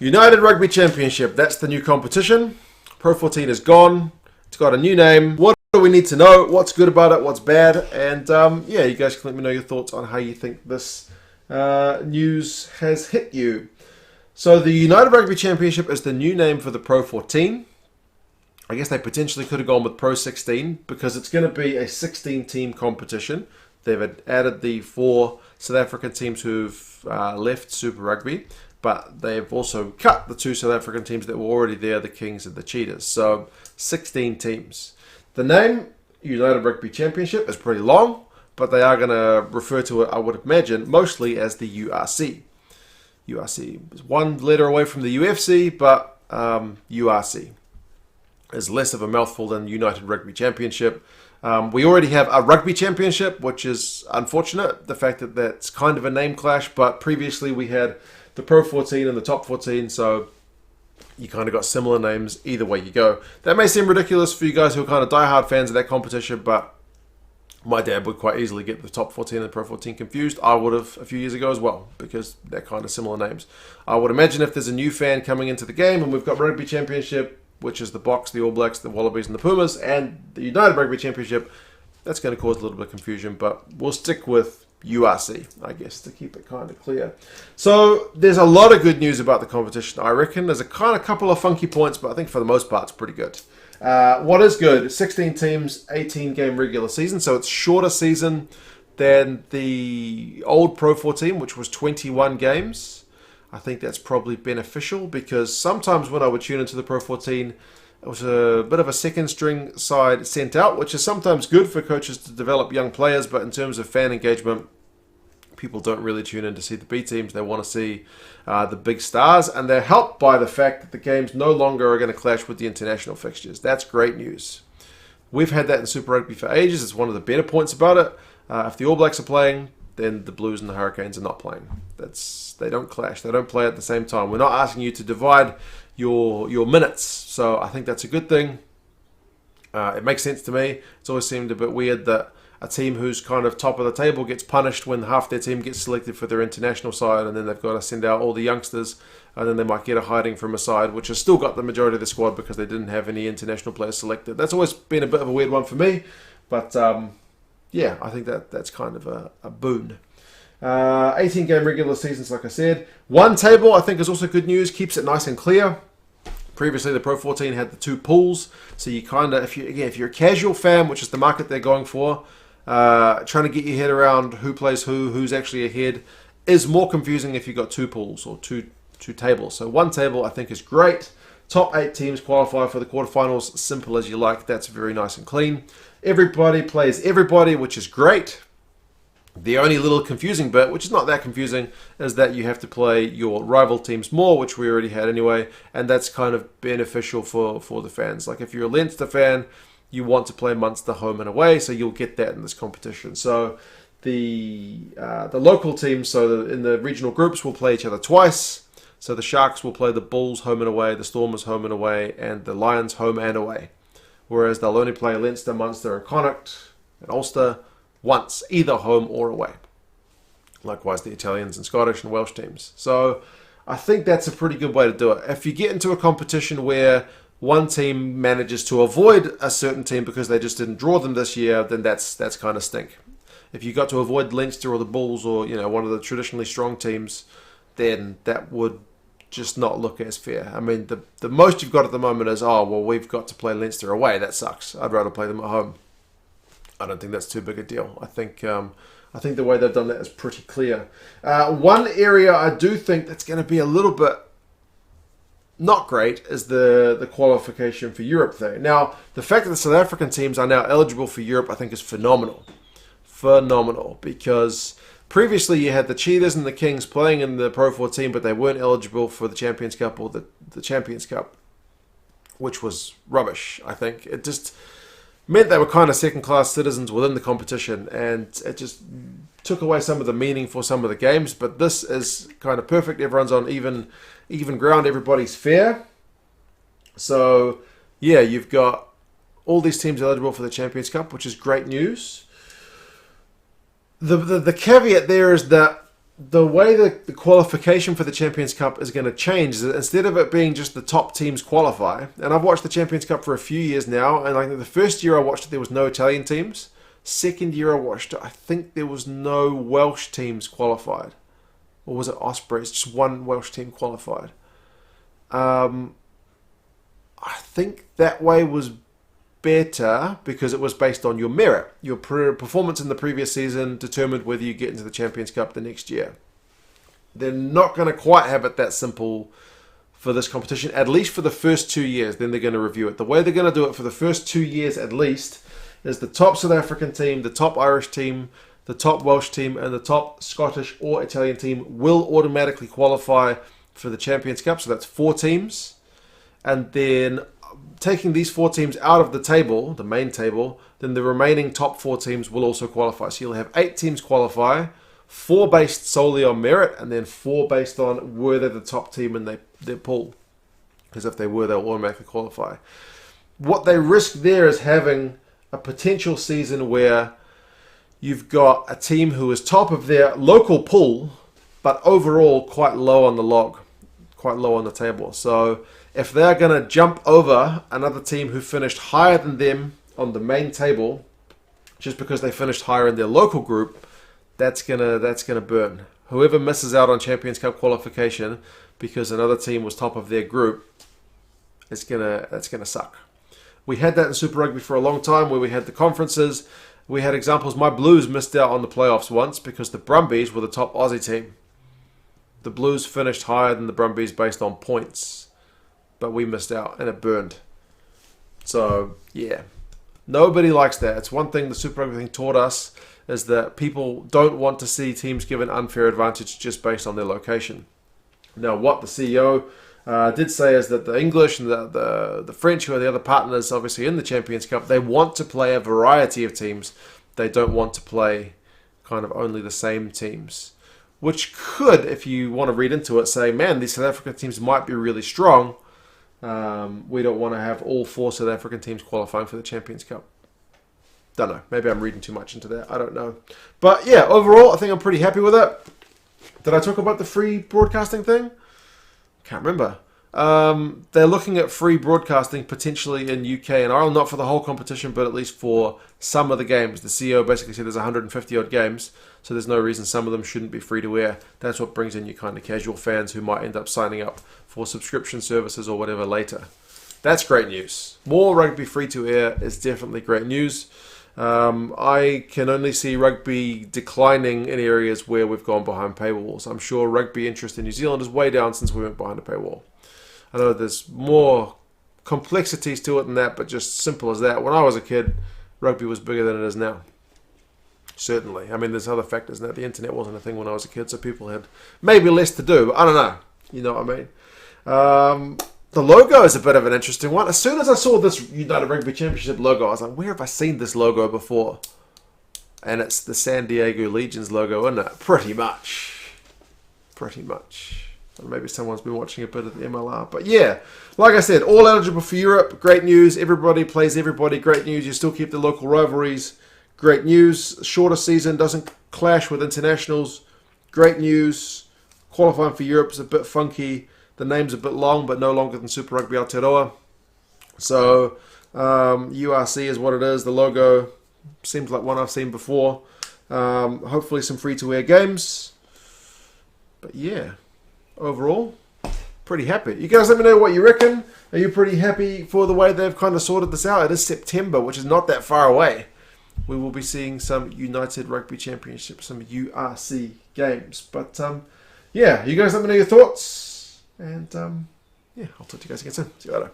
United Rugby Championship, that's the new competition. Pro 14 is gone. It's got a new name. What do we need to know? What's good about it? What's bad? And yeah, you guys can let me know your thoughts on how you think this news has hit you. So the United Rugby Championship is the new name for the Pro 14. I guess they potentially could have gone with Pro 16 because it's going to be a 16-team competition. They've added the 4 South African teams who've left Super Rugby, but they've also cut the 2 South African teams that were already there, the Kings and the Cheetahs. So 16 teams. The name United Rugby Championship is pretty long, but they are going to refer to it, I would imagine, mostly as the URC. URC is one letter away from the UFC, but URC is less of a mouthful than United Rugby Championship. We already have a Rugby Championship, which is unfortunate, the fact that that's kind of a name clash, but previously we had the Pro 14 and the Top 14, so you kind of got similar names either way you go. That may seem ridiculous for you guys who are kind of diehard fans of that competition, but my dad would quite easily get the Top 14 and the Pro 14 confused. I would have a few years ago as well, because they're kind of similar names. I would imagine if there's a new fan coming into the game and we've got Rugby Championship, which is the Box, the All Blacks, the Wallabies and the Pumas, and the United Rugby Championship, that's going to cause a little bit of confusion, but we'll stick with URC, I guess, to keep it kind of clear. So there's a lot of good news about the competition, I reckon. There's a couple of funky points, but I think for the most part it's pretty good. What is good? 16 teams, 18 game regular season, so it's shorter season than the old Pro 14, which was 21 games. I think that's probably beneficial because sometimes when I would tune into the Pro 14, it was a bit of a second string side sent out, which is sometimes good for coaches to develop young players, but in terms of fan engagement, people don't really tune in to see the B teams. They want to see the big stars, and they're helped by the fact that the games no longer are going to clash with the international fixtures. That's great news. We've had that in Super Rugby for ages. It's one of the better points about it. If the All Blacks are playing, then the Blues and the Hurricanes are not playing. They don't clash. They don't play at the same time. We're not asking you to divide your minutes, so I think that's a good thing. It makes sense to me. It's always seemed a bit weird that a team who's kind of top of the table gets punished when half their team gets selected for their international side, and then they've got to send out all the youngsters, and then they might get a hiding from a side which has still got the majority of the squad because they didn't have any international players selected. That's always been a bit of a weird one for me, but yeah, I think that's kind of a boon. 18 game regular seasons, like I said. One table, I think, is also good news. Keeps it nice and clear. Previously, the Pro 14 had the 2 pools, so you kind of, if you're a casual fan, which is the market they're going for, trying to get your head around who plays who's actually ahead, is more confusing if you've got 2 pools or two tables. So one table, I think, is great. Top 8 teams qualify for the quarterfinals. Simple as you like. That's very nice and clean. Everybody plays everybody, which is great. The only little confusing bit, which is not that confusing, is that you have to play your rival teams more, which we already had anyway, and that's kind of beneficial for the fans. Like if you're a Leinster fan, you want to play Munster home and away, so you'll get that in this competition. So the local teams, so in the regional groups, will play each other twice. So the Sharks will play the Bulls home and away, the Stormers home and away, and the Lions home and away. Whereas they'll only play Leinster, Munster, and Connacht, and Ulster once, either home or away. Likewise, the Italians and Scottish and Welsh teams. So I think that's a pretty good way to do it. If you get into a competition where one team manages to avoid a certain team because they just didn't draw them this year, then that's kind of stink. If you got to avoid Leinster or the Bulls or one of the traditionally strong teams, then that would just not look as fair. I mean, the most you've got at the moment is, oh, well, we've got to play Leinster away. That sucks. I'd rather play them at home. I don't think that's too big a deal. I think the way they've done that is pretty clear. One area I do think that's going to be a little bit not great is the qualification for Europe thing. Now, the fact that the South African teams are now eligible for Europe, I think, is phenomenal. Phenomenal, because previously you had the Cheetahs and the Kings playing in the Pro 14, but they weren't eligible for the Champions Cup or the Champions Cup, which was rubbish, I think. It just meant they were kind of second-class citizens within the competition, and it just took away some of the meaning for some of the games. But this is kind of perfect. Everyone's on even ground. Everybody's fair. So, yeah, you've got all these teams eligible for the Champions Cup, which is great news. The caveat there is that the way that the qualification for the Champions Cup is going to change is that instead of it being just the top teams qualify, and I've watched the Champions Cup for a few years now, and like the first year I watched it, there was no Italian teams. Second year I watched it, I think there was no Welsh teams qualified. Or was it Ospreys? Just one Welsh team qualified. I think that way was better because it was based on your merit. Your performance in the previous season determined whether you get into the Champions Cup the next year. They're not going to quite have it that simple for this competition, at least for the first 2 years. Then they're going to review it. The way they're going to do it for the first 2 years at least is the top South African team, the top Irish team, the top Welsh team, and the top Scottish or Italian team will automatically qualify for the Champions Cup. So that's 4 teams. And then taking these 4 teams out of the table, the main table, then the remaining top 4 teams will also qualify. So you'll have 8 teams qualify, 4 based solely on merit, and then 4 based on were they the top team in their pool. Because if they were, they'll automatically qualify. What they risk there is having a potential season where you've got a team who is top of their local pool, but overall quite low on the log, quite low on the table. So if they're going to jump over another team who finished higher than them on the main table, just because they finished higher in their local group, that's gonna burn. Whoever misses out on Champions Cup qualification because another team was top of their group, that's gonna suck. We had that in Super Rugby for a long time where we had the conferences. We had examples. My Blues missed out on the playoffs once because the Brumbies were the top Aussie team. The Blues finished higher than the Brumbies based on points, but we missed out and it burned. So, yeah. Nobody likes that. It's one thing the Super Rugby thing taught us is that people don't want to see teams given unfair advantage just based on their location. Now, what the CEO did say is that the English and the French, who are the other partners obviously in the Champions Cup, they want to play a variety of teams. They don't want to play kind of only the same teams. Which could, if you want to read into it, say, man, these South African teams might be really strong. We don't want to have all 4 South African teams qualifying for the Champions Cup. Don't know. Maybe I'm reading too much into that. I don't know. But yeah, overall, I think I'm pretty happy with it. Did I talk about the free broadcasting thing? Can't remember. They're looking at free broadcasting potentially in UK and Ireland, not for the whole competition, but at least for some of the games. The CEO basically said there's 150 odd games, so there's no reason some of them shouldn't be free to air. That's what brings in your kind of casual fans who might end up signing up for subscription services or whatever later. That's great news. More rugby free to air is definitely great news. I can only see rugby declining in areas where we've gone behind paywalls. I'm sure rugby interest in New Zealand is way down since we went behind a paywall. I know there's more complexities to it than that, but just simple as that. When I was a kid, rugby was bigger than it is now. Certainly. I mean, there's other factors in that. The internet wasn't a thing when I was a kid, so people had maybe less to do. But I don't know. You know what I mean? The logo is a bit of an interesting one. As soon as I saw this United Rugby Championship logo, I was like, where have I seen this logo before? And it's the San Diego Legions logo, isn't it? Pretty much. Pretty much. Or maybe someone's been watching a bit of the MLR. But yeah, like I said, all eligible for Europe. Great news. Everybody plays everybody. Great news. You still keep the local rivalries. Great news. Shorter season. Doesn't clash with internationals. Great news. Qualifying for Europe is a bit funky. The name's a bit long, but no longer than Super Rugby Aotearoa. So, URC is what it is. The logo seems like one I've seen before. Hopefully some free-to-air games. But yeah, overall, pretty happy. You guys let me know what you reckon. Are you pretty happy for the way they've kind of sorted this out? It is September, which is not that far away. We will be seeing some United Rugby Championship, some URC games. But yeah, you guys let me know your thoughts. And yeah, I'll talk to you guys again soon. See you later.